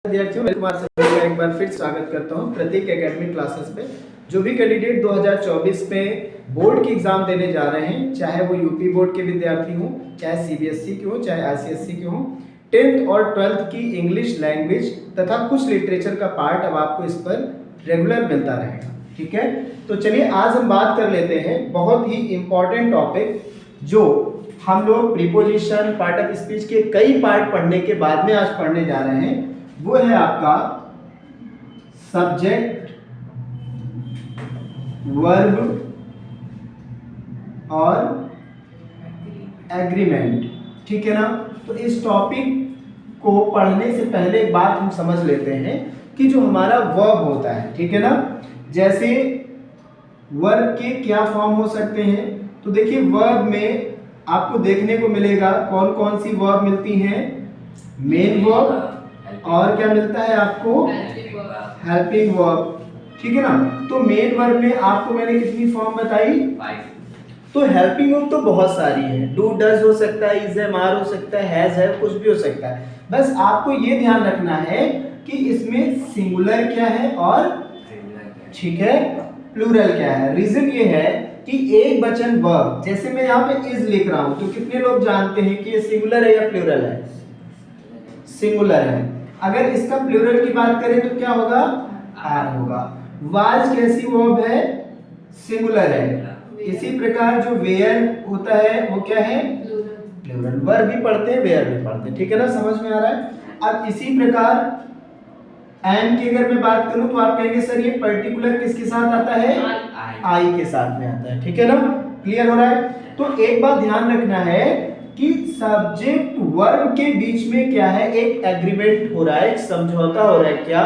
विद्यार्थियों, मैं कुमार सर का एक बार फिर स्वागत करता हूं प्रतीक एकेडमी क्लासेस पे। जो भी कैंडिडेट 2024 में बोर्ड की एग्जाम देने जा रहे हैं, चाहे वो यूपी बोर्ड के विद्यार्थी हों, चाहे सीबीएसई के हों, चाहे आईसीएसई के हों, 10th और 12th की इंग्लिश लैंग्वेज तथा कुछ लिटरेचर का पार्ट अब आपको इस पर रेगुलर मिलता रहेगा। ठीक है, तो चलिए आज हम बात कर लेते हैं बहुत ही इंपॉर्टेंट टॉपिक, जो हम लोग प्रीपोजिशन, पार्ट ऑफ स्पीच के कई पार्ट पढ़ने के बाद में आज पढ़ने जा रहे हैं। वो है आपका सब्जेक्ट, वर्ब और एग्रीमेंट। ठीक है ना। तो इस टॉपिक को पढ़ने से पहले एक बात हम समझ लेते हैं कि जो हमारा वर्ब होता है, ठीक है ना, जैसे वर्ब के क्या फॉर्म हो सकते हैं। तो देखिए, वर्ब में आपको देखने को मिलेगा कौन कौन सी वर्ब मिलती हैं। मेन वर्ब, और क्या मिलता है आपको, हेल्पिंग वर्ब। ठीक है ना। तो मेन वर्ब में आपको मैंने कितनी फॉर्म बताई, 5। तो हेल्पिंग वर्ब तो बहुत सारी है, डू डज हो सकता है, इज है, मार हो सकता है, हैज है, कुछ भी हो सकता है। बस आपको ये ध्यान रखना है कि इसमें सिंगुलर क्या है और ठीक है प्लूरल क्या है। रीजन ये है कि एक वचन वर्ब, जैसे मैं यहाँ पे इज लिख रहा हूं, तो कितने लोग जानते हैं कि ये सिंगुलर है या प्लूरल है? सिंगुलर है। अगर इसका प्लूरल की बात करें तो क्या होगा, आर होगा। वाज कैसी वर्ब है, सिंगुलर है। इसी प्रकार जो वेयर होता है वो क्या है, प्लूरल। वर्ब भी पढ़ते हैं, वेयर भी पढ़ते हैं। ठीक है ना, समझ में आ रहा है। अब इसी प्रकार एंड की अगर मैं बात करूं तो आप कहेंगे सर ये पर्टिकुलर किसके साथ आता है, आई के साथ में आता है। ठीक है ना, क्लियर हो रहा है। तो एक बात ध्यान रखना है कि सब्जेक्ट वर्ब के बीच में क्या है, एक एग्रीमेंट हो रहा है, एक समझौता हो रहा है। क्या,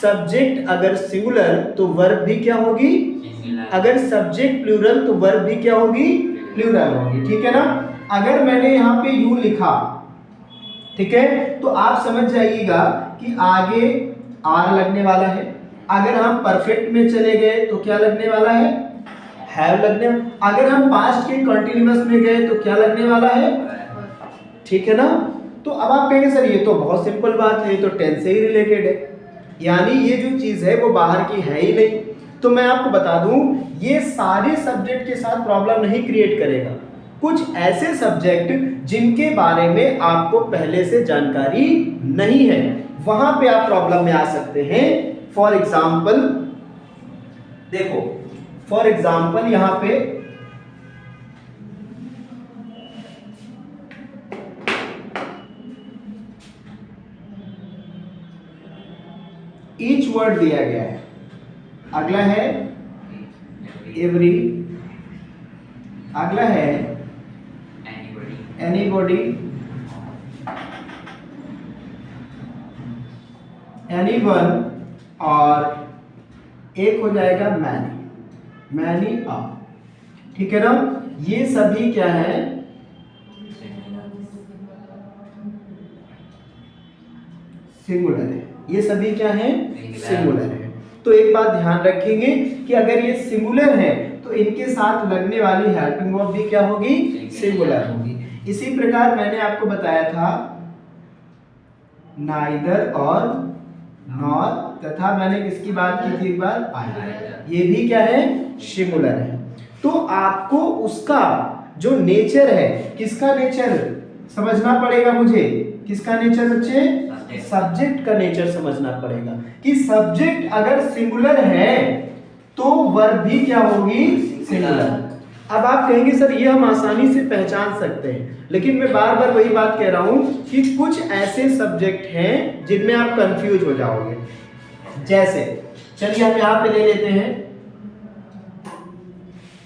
सब्जेक्ट अगर सिंगुलर तो वर्ब भी क्या होगी, अगर सब्जेक्ट प्लूरल तो वर्ब भी क्या होगी, प्लूरल होगी। ठीक है ना। अगर मैंने यहाँ पे यू लिखा, ठीक है, तो आप समझ जाइएगा कि आगे आर लगने वाला है। अगर हम परफेक्ट में चले गए तो क्या लगने वाला है, हैव लगने। अगर हम पास्ट के कंटीन्यूअस में गए तो क्या लगने वाला है, ठीक है ना। तो अब आप कहेंगे सर ये तो बहुत सिंपल बात है, ये तो टेंस से ही रिलेटेड है, यानी ये जो चीज है वो बाहर की है ही नहीं। तो मैं आपको बता दूं, ये सारे सब्जेक्ट के साथ प्रॉब्लम नहीं क्रिएट करेगा। कुछ ऐसे सब्जेक्ट जिनके बारे में आपको पहले से जानकारी नहीं है, वहां पे आप प्रॉब्लम में आ सकते हैं। फॉर एग्जाम्पल देखो, फॉर एग्जाम्पल यहां पे ईच वर्ड दिया गया है। अगला है एवरी, अगला है एनीबॉडी, एनीवन, और एक हो जाएगा मैनी, मैनी आर। ठीक है ना। ये सभी क्या है, सिंगुलर है। ये सभी क्या है, सिंगुलर है। तो एक बात ध्यान रखेंगे कि अगर ये सिंगुलर है तो इनके साथ लगने वाली हेल्पिंग वर्ब भी क्या होगी, सिंगुलर होगी। इसी प्रकार मैंने आपको बताया था नाइदर और नॉर, तथा मैंने किसकी बात की थी एक बार, आई। ये भी क्या है, सिंगुलर है। तो आपको उसका जो नेचर है, किसका नेचर समझना पड़ेगा मुझे। किसका नेचर बच्चे, सब्जेक्ट का नेचर समझना पड़ेगा कि सब्जेक्ट अगर सिंगुलर है तो वर्ब भी क्या होगी, सिंगुलर। अब आप कहेंगे सर ये हम आसानी से पहचान सकते हैं, लेकिन मैं बार बार वही बात कह रहा हूं कि कुछ ऐसे सब्जेक्ट हैं जिनमें आप कंफ्यूज हो जाओगे। जैसे चलिए हम यहां पे ले लेते हैं,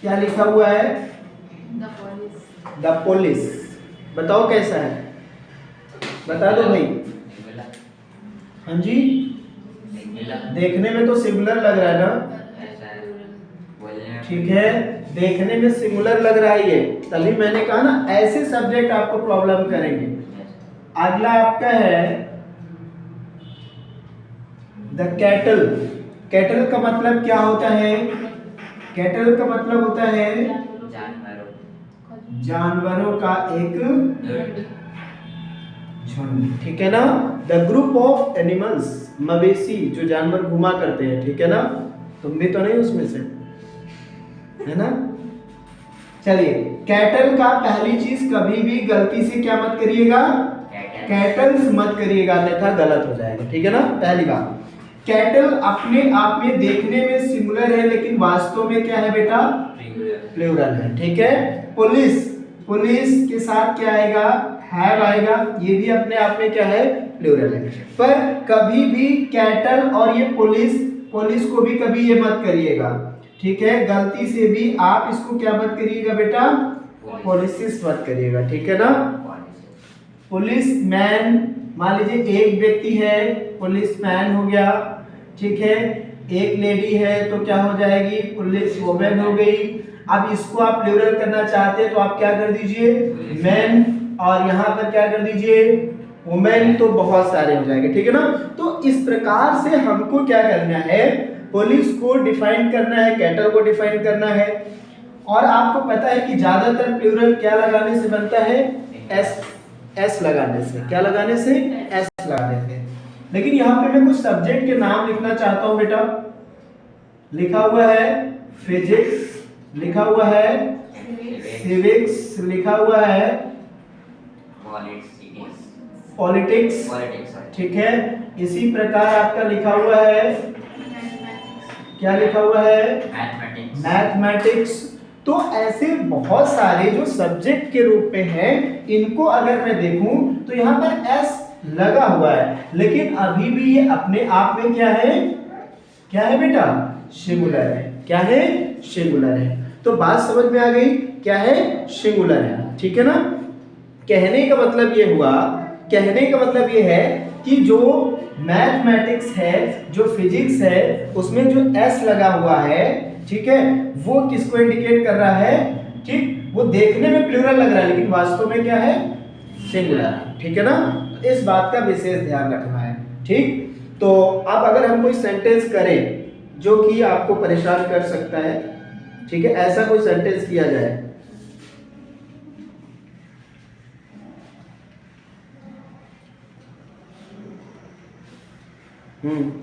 क्या लिखा हुआ है, द पुलिस। बताओ कैसा है, बता दो भाई। हाँ जी, देखने में तो सिंगुलर लग रहा है ना, ठीक है, देखने में सिंगुलर लग रहा है ये, तभी मैंने कहा ना ऐसे सब्जेक्ट आपको प्रॉब्लम करेंगे। अगला आपका है द कैटल। कैटल का मतलब क्या होता है, कैटल का मतलब होता है जानवरों का एक झुंड। ठीक है ना। द ग्रुप ऑफ एनिमल्स, मवेशी जो जानवर घुमा करते हैं, ठीक है ना, तुम भी तो नहीं उसमें से, है ना। चलिए, कैटल का पहली चीज कभी भी गलती से क्या मत करिएगा, कैटल्स मत करिएगा, अन्यथा गलत हो जाएगा, ठीक है ना। पहली बात, कैटल अपने आप में देखने में सिमिलर है लेकिन वास्तव में क्या है बेटा, प्लूरल है, ठीक है। पुलिस, पुलिस के साथ क्या आएगा, हैव आएगा, ये भी अपने आप में क्या है, प्लूरल है। पर कभी भी कैटल और ये पुलिस, पुलिस को भी कभी ये मत करिएगा, ठीक है, गलती से भी आप इसको क्या मत करिएगा बेटा, पुलिसिस मत करिएगा, ठीक है ना। पुलिस मैन, मान लीजिए एक व्यक्ति है, पुलिस मैन हो गया, ठीक है। एक लेडी है तो क्या हो जाएगी, पुलिस वुमेन हो गई। अब इसको आप प्लूरल करना चाहते हैं तो आप क्या कर दीजिए, मैन, और यहाँ पर क्या कर दीजिए, वुमेन, तो बहुत सारे हो जाएंगे, ठीक है ना। तो इस प्रकार से हमको क्या करना है, पुलिस को डिफाइन करना है, कैटल को डिफाइन करना है। और आपको पता है कि ज्यादातर प्लूरल क्या लगाने से बनता है, एस लगाने से, क्या लगाने से, एस लगाने से। लेकिन यहाँ पे मैं कुछ सब्जेक्ट के नाम लिखना चाहता हूँ बेटा। लिखा हुआ है फिजिक्स, लिखा हुआ है सिविक्स, लिखा हुआ है पॉलिटिक्स, ठीक है। इसी प्रकार आपका लिखा हुआ है, क्या लिखा हुआ है, मैथमेटिक्स। तो ऐसे बहुत सारे जो सब्जेक्ट के रूप में हैं, इनको अगर मैं देखूं तो यहाँ पर एस लगा हुआ है, लेकिन अभी भी ये अपने आप में क्या है, क्या है बेटा, सिंगुलर है, क्या है, सिंगुलर है। तो बात समझ में आ गई, क्या है, सिंगुलर है, ठीक है ना। कहने का मतलब ये हुआ, कहने का मतलब ये है कि जो मैथमेटिक्स है, जो फिजिक्स है, उसमें जो एस लगा हुआ है, ठीक है, वो किसको इंडिकेट कर रहा है, ठीक, वो देखने में प्लूरल लग रहा है लेकिन वास्तव में क्या है, सिंगुलर, ठीक है ना। तो इस बात का विशेष ध्यान रखना है, ठीक। तो अब अगर हम कोई सेंटेंस करें जो कि आपको परेशान कर सकता है, ठीक है, ऐसा कोई सेंटेंस किया जाए,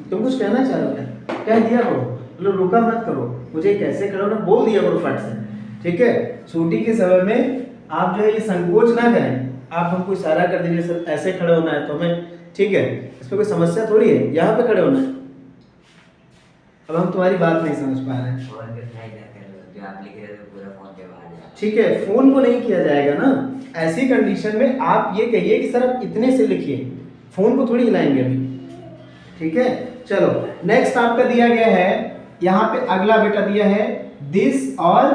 तुम कुछ कहना चाह रहे हो, क्या दिया करो, मतलब रुका मत करो, मुझे कैसे करो ना, बोल दिया करो फट से, ठीक है। छुट्टी के समय में आप जो है ये संकोच ना करें, आप हमको इशारा कर दीजिए सर ऐसे खड़े होना है तो हमें, ठीक है, इसमें कोई समस्या थोड़ी है, यहाँ पे खड़े होना है। अब हम तुम्हारी बात नहीं समझ पा रहे हैं, ठीक है, फोन को नहीं किया जाएगा ना। ऐसी कंडीशन में आप ये कहिए कि सर आप इतने से लिखिए, फोन को थोड़ी हिलाएंगे अभी, ठीक है। चलो नेक्स्ट आपका दिया गया है, यहाँ पे अगला बेटा दिया है दिस और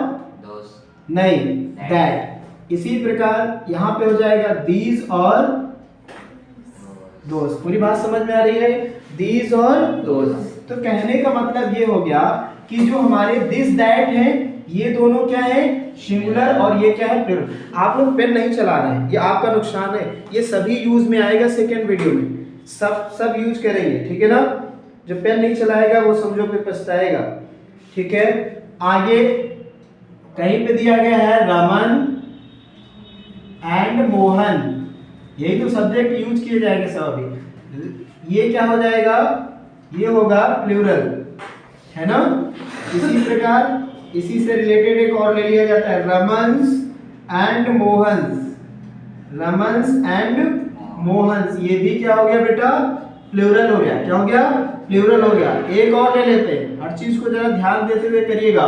नहीं दैट। इसी प्रकार यहाँ पे हो जाएगा दीज और दोस्त। पूरी बात समझ में आ रही है, दीज और दोस्त। तो कहने का मतलब ये हो गया कि जो हमारे दिस दैट है, ये दोनों क्या है, सिंगुलर, और ये क्या है, प्लूरल। आप लोग पेन नहीं चला रहे हैं, ये आपका नुकसान है, ये सभी यूज में आएगा सेकेंड वीडियो में, सब यूज करेंगे, ठीक है ना। जो पेन नहीं चलाएगा वो समझो पे पछताएगा, ठीक है। आगे कहीं पे दिया गया है रमन एंड मोहन, यही तो सब्जेक्ट यूज किए जाएंगे सब अभी। ये क्या हो जाएगा, ये होगा प्लूरल, है ना। इसी प्रकार इसी से रिलेटेड एक और ले लिया जाता है रमन्स एंड मोहन्स, रमन्स एंड मोहन्स, ये भी क्या हो गया बेटा, प्लूरल हो गया। क्या हो गया, प्लूरल हो गया। एक और ले लेते हैं, हर चीज को जरा ध्यान देते हुए करिएगा।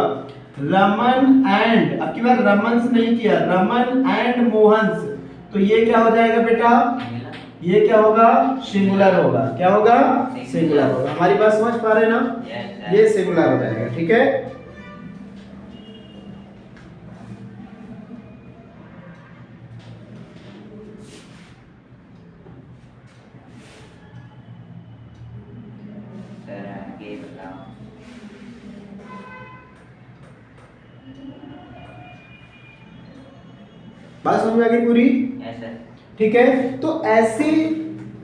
रमन एंड, अब की बार रमन्स नहीं किया, रमन एंड मोहन्स, तो ये क्या हो जाएगा बेटा, ये क्या होगा, सिंगुलर होगा। क्या होगा, सिंगुलर होगा। हमारी बात समझ पा रहे हैं ना, ये सिंगुलर हो जाएगा, ठीक है। बात समझ में आ गई पूरी, ठीक है। तो ऐसे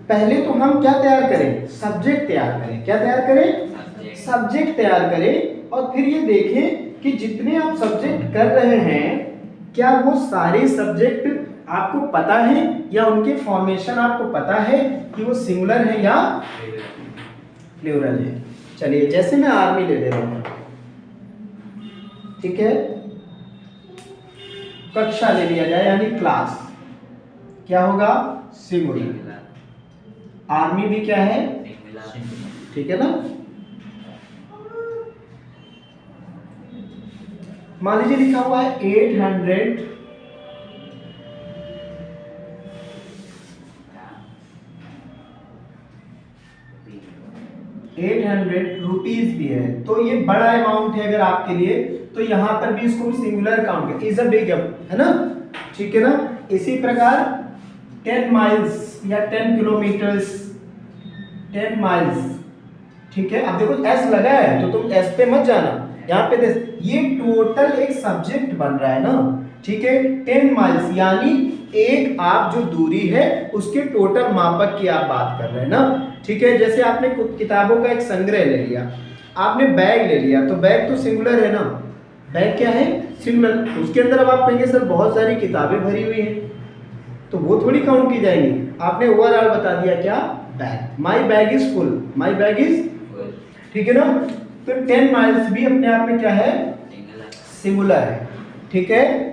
पहले तो हम क्या तैयार करें, सब्जेक्ट तैयार करें। क्या तैयार करें, सब्जेक्ट तैयार करें, और फिर ये देखें कि जितने आप सब्जेक्ट कर रहे हैं क्या वो सारे सब्जेक्ट आपको पता है या उनके फॉर्मेशन आपको पता है कि वो सिंगुलर है या प्लूरल है? चलिए जैसे मैं आर्मी ले ले रहा हूँ, ठीक है, कक्षा ले लिया जाए यानी क्लास, क्या होगा? सिंगुलर। आर्मी भी क्या है? ठीक है ना। मान लीजिए लिखा हुआ है 800 रुपीज भी है, तो ये बड़ा अमाउंट है अगर आपके लिए, तो यहां पर भी इसको सिंगुलर काउंट कर, इज अ बिग, है ना, ठीक है ना। इसी प्रकार 10 माइल्स या 10 किलोमीटर्स, 10 माइल्स, ठीक है। अब देखो एस लगा है तो तुम एस पे मत जाना, यहाँ पे ये टोटल एक सब्जेक्ट बन रहा है ना, ठीक है। 10 माइल्स यानी एक आप जो दूरी है उसके टोटल मापक की आप बात कर रहे हैं ना, ठीक है। जैसे आपने किताबों का एक संग्रह ले लिया, आपने बैग ले लिया, तो बैग तो सिंगुलर है ना, बैग क्या है? सिंगुलर। उसके अंदर अब आप कहेंगे सर बहुत सारी किताबें भरी हुई हैं, तो वो थोड़ी काउंट की जाएंगी। आपने ओवरऑल बता दिया क्या? Bag, my bag is full, my bag is, ठीक है ना। तो 10 माइल्स भी अपने आप में क्या है? सिंगुलर है, ठीक है।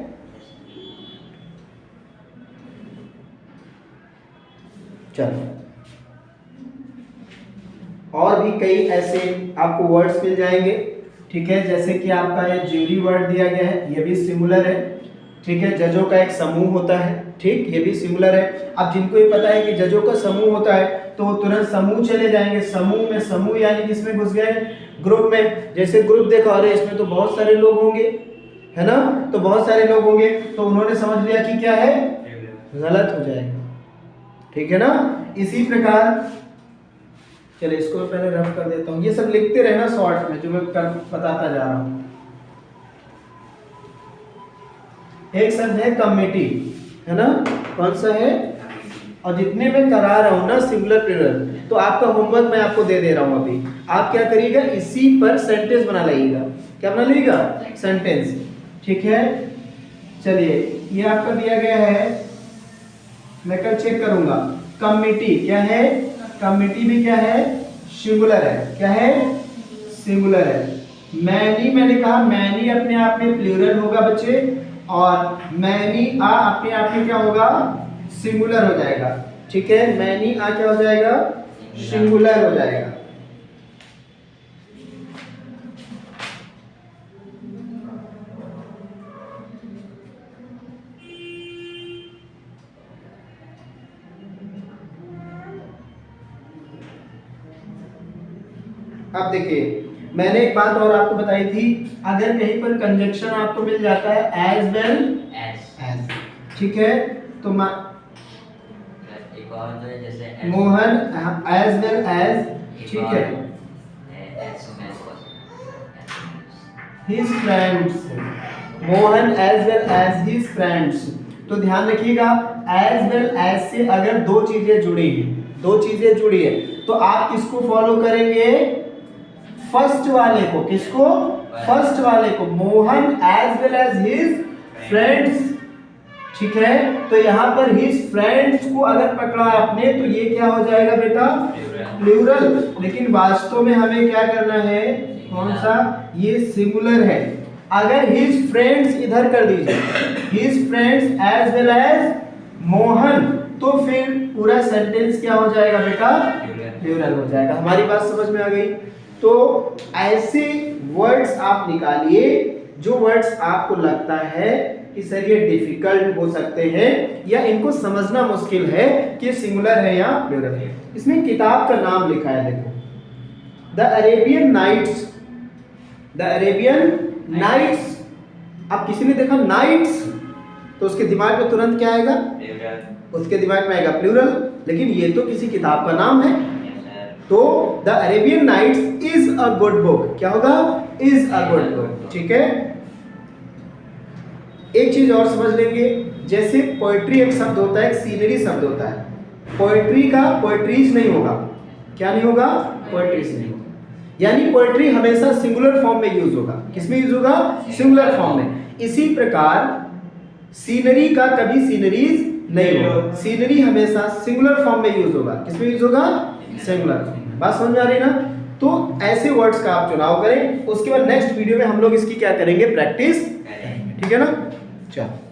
चलो और भी कई ऐसे आपको वर्ड्स मिल जाएंगे, ठीक है। जैसे कि आपका ये ज्यूरी वर्ड दिया गया है, ये भी सिंगुलर है, ठीक है। जजों का एक समूह होता है, ठीक, ये भी सिंगुलर है। अब जिनको ये पता है कि जजों का समूह होता है तो वो तुरंत समूह चले जाएंगे, समूह में, समूह यानी किसमें घुस गए? ग्रुप में। जैसे ग्रुप देखा, अरे इसमें तो बहुत सारे लोग होंगे, है ना, तो बहुत सारे लोग होंगे, तो उन्होंने समझ लिया कि क्या है? गलत हो जाएगा, ठीक है ना। इसी प्रकार चलिए इसको मैं पहले रफ कर देता हूँ, ये सब लिखते रहना शॉर्ट में जो मैं बताता जा रहा हूँ। एक शब्द है कमिटी, है ना, कौन सा है? और जितने मैं करा रहा हूँ ना सिंगुलर प्लूरल, तो आपका होमवर्क मैं आपको दे रहा हूँ अभी, आप क्या करिएगा? इसी पर सेंटेंस बना लीजिएगा। क्या बना लीजिएगा? सेंटेंस, ठीक है। चलिए ये आपका दिया गया है, मैं कल चेक करूंगा। कमिटी क्या है? कमिटी भी क्या है? सिंगुलर है। क्या है? सिंगुलर है। मैनी, मैंने कहा मैनी अपने आप में प्लूरल होगा बच्चे, और मैनी आ अपने आप में क्या होगा? सिंगुलर हो जाएगा, ठीक है। मैनी आ क्या हो जाएगा? सिंगुलर हो जाएगा। अब देखिए मैंने एक बात और आपको बताई थी, अगर कहीं पर कंजक्शन आपको मिल जाता है एज वेल एज, ठीक है, तो एक और तो है जैसे मोहन एज वेल एज, ठीक है, his friends, Mohan as well as his friends. तो ध्यान रखिएगा एज वेल एज से अगर दो चीजें जुड़ी हैं, दो चीजें जुड़ी है, तो आप किसको फॉलो करेंगे? फर्स्ट वाले को। किसको? फर्स्ट वाले को। Mohan as well as his friends, ठीक है। तो यहाँ पर हिज फ्रेंड्स को अगर पकड़ा आपने तो ये क्या हो जाएगा बेटा? प्लूरल। लेकिन वास्तव में हमें क्या करना है? कौन सा? ये सिंगुलर है। अगर हिज फ्रेंड्स इधर कर दीजिए, his friends as well as Mohan, तो फिर पूरा सेंटेंस क्या हो जाएगा बेटा? प्लूरल हो जाएगा। हमारी बात समझ में आ गई? तो ऐसे वर्ड्स आप निकालिए जो वर्ड्स आपको लगता है कि सर ये डिफिकल्ट हो सकते हैं या इनको समझना मुश्किल है कि सिंगुलर है या प्लूरल है। इसमें किताब का नाम लिखा है, देखो, the Arabian nights, the Arabian nights. अब किसी ने देखा नाइट्स तो उसके दिमाग में तुरंत क्या आएगा? उसके दिमाग में आएगा प्लूरल, लेकिन ये तो किसी किताब का नाम है। तो the Arabian nights is a good book, क्या होगा? इज अ गुड बुक, ठीक है। एक चीज और समझ लेंगे, जैसे पोएट्री एक शब्द होता है, एक सीनरी शब्द होता है, पोएट्री का पोएट्रीज नहीं होगा। क्या नहीं होगा? पोएट्रीज नहीं होगा। यानी पोएट्री हमेशा सिंगुलर फॉर्म में यूज होगा। किसमें यूज होगा? सिंगुलर फॉर्म में। इसी प्रकार सीनरी का कभी सीनरीज नहीं होगा, सीनरी हमेशा सिंगुलर फॉर्म में यूज होगा। किसमें यूज होगा? सिंगुलर फॉर्म में। बात समझ में आ रही ना? तो ऐसे वर्ड्स का आप चुनाव करें, उसके बाद नेक्स्ट वीडियो में हम लोग इसकी क्या करेंगे? प्रैक्टिस करेंगे। ठीक है ना? चलो।